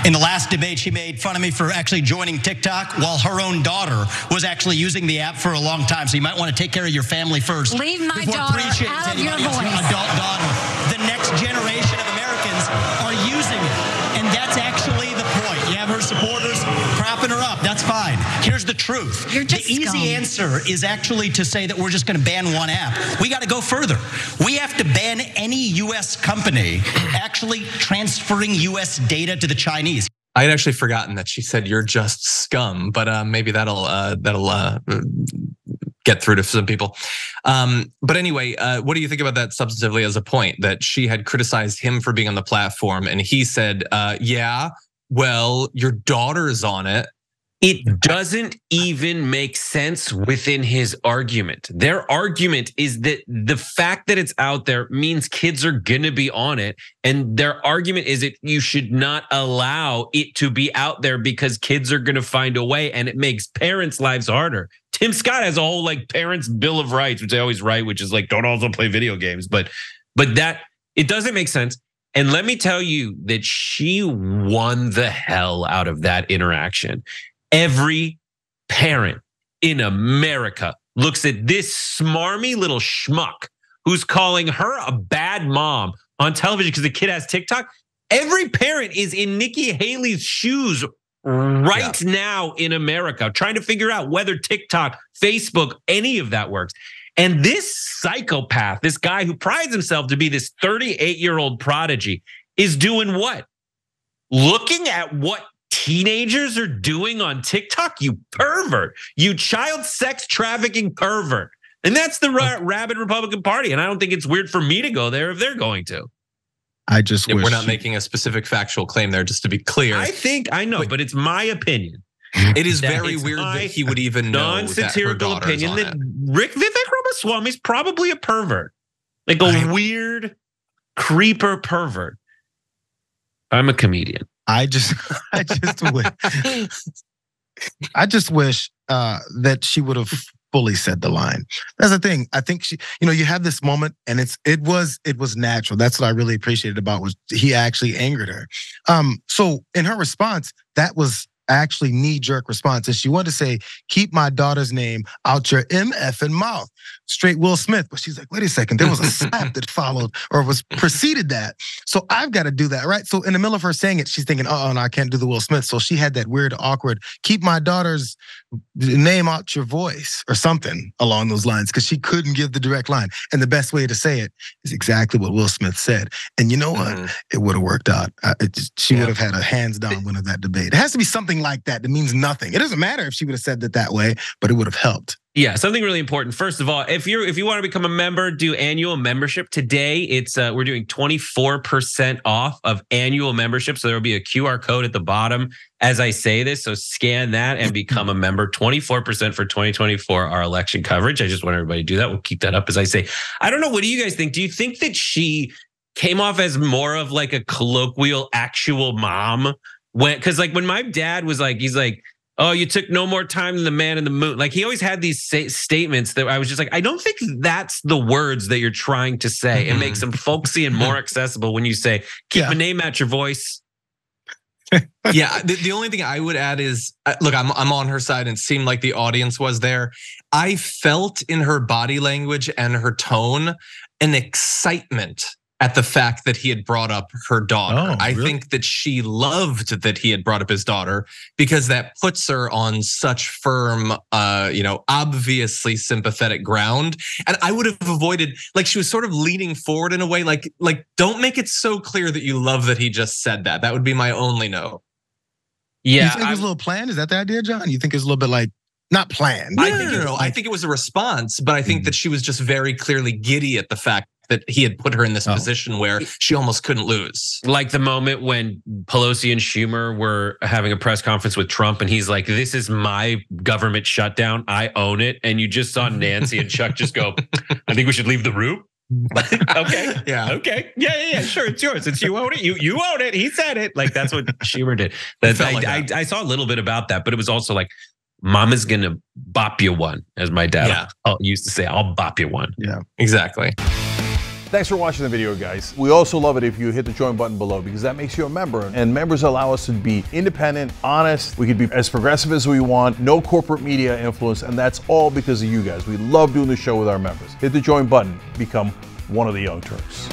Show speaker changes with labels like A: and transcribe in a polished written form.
A: In the last debate, she made fun of me for actually joining TikTok while her own daughter was actually using the app for a long time. So you might want to take care of your family first.
B: Leave my daughter out of your voice.
A: Adult daughter. The next generation of Americans are using it. And that's actually the point. You have her supporters propping her up. That's fine. Here's the truth.
B: You're just
A: the easy
B: scum.
A: answer is actually to say that we're just going to ban one app. We got to go further. We have to ban any U.S. company actually transferring U.S. data to the Chinese.
C: I had actually forgotten that she said you're just scum, but maybe that'll get through to some people. But anyway, what do you think about that substantively as a point that she had criticized him for being on the platform and he said, yeah, well, your daughter's on it.
D: It doesn't even make sense within his argument. Their argument is that the fact that it's out there means kids are gonna be on it. And their argument is that you should not allow it to be out there because kids are gonna find a way and it makes parents' lives harder. Tim Scott has a whole like parents' bill of rights, which I always write, which is like, don't also play video games. But that, it doesn't make sense. And let me tell you that she won the hell out of that interaction. Every parent in America looks at this smarmy little schmuck who's calling her a bad mom on television because the kid has TikTok. Every parent is in Nikki Haley's shoes right now in America, trying to figure out whether TikTok, Facebook, any of that works. And this psychopath, this guy who prides himself to be this 38-year-old prodigy, is doing what? Looking at what teenagers are doing on TikTok, you pervert, you child sex trafficking pervert. And that's the rabid Republican Party. And I don't think it's weird for me to go there if they're going to.
C: I just wish. We're not making a specific factual claim there, just to be clear.
D: I know, but it's my opinion.
C: It is very weird that he would even know
D: non-satirical opinion that Vivek Ramaswamy is probably a pervert. Like a weird creeper pervert. I'm a comedian.
E: I just wish that she would have fully said the line. That's the thing. I think she, you have this moment, and it was natural. That's what I really appreciated about was he actually angered her. So in her response, that was actually knee-jerk response, and she wanted to say, "Keep my daughter's name out your MF and mouth." Straight Will Smith, but she's like, wait a second, there was a slap that followed or was preceded that. So I've got to do that, right? So in the middle of her saying it, she's thinking, oh no, I can't do the Will Smith. So she had that weird, awkward, keep my daughter's name out your voice or something along those lines, because she couldn't give the direct line. And the best way to say it is exactly what Will Smith said. And you know what? It would have worked out. She would have had a hands down win of that debate. It has to be something like that means nothing. It doesn't matter if she would have said it that way, but it would have helped.
D: Yeah, something really important. First of all, if you want to become a member, do annual membership. Today, it's we're doing 24% off of annual membership. So there will be a QR code at the bottom as I say this. So scan that and become a member. 24% for 2024, our election coverage. I just want everybody to do that. We'll keep that up as I say. I don't know. What do you guys think? Do you think that she came off as more of like a colloquial, actual mom? Because like when my dad was like, he's like, oh, you took no more time than the man in the moon. Like he always had these statements that I was just like, I don't think that's the words that you're trying to say. It makes them folksy and more accessible when you say, keep a name at your voice.
C: Yeah, the only thing I would add is, look, I'm on her side and it seemed like the audience was there. I felt in her body language and her tone an excitement at the fact that he had brought up her daughter. I think that she loved that he had brought up his daughter because that puts her on such firm, obviously sympathetic ground. And I would have avoided, like she was sort of leaning forward in a way, like don't make it so clear that you love that he just said that. That would be my only no.
E: Yeah, you think it was a little planned? Is that the idea, John? You think it's a little bit like not planned?
C: I think it was a response, but I think that she was just very clearly giddy at the fact that he had put her in this position where she almost couldn't lose.
D: Like the moment when Pelosi and Schumer were having a press conference with Trump and he's like, this is my government shutdown. I own it. And you just saw Nancy and Chuck just go, I think we should leave the room. Okay. Yeah. Okay. Yeah. Sure. It's yours. It's you own it. You own it. He said it. Like that's what Schumer did. I saw a little bit about that, but it was also like, Mama's gonna bop you one, as my dad used to say. I'll bop you one.
C: Yeah, exactly.
F: Thanks for watching the video, guys. We also love it if you hit the join button below, because that makes you a member, and members allow us to be independent, honest. We can be as progressive as we want, no corporate media influence, and that's all because of you guys. We love doing the show with our members. Hit the join button, become one of the Young Turks.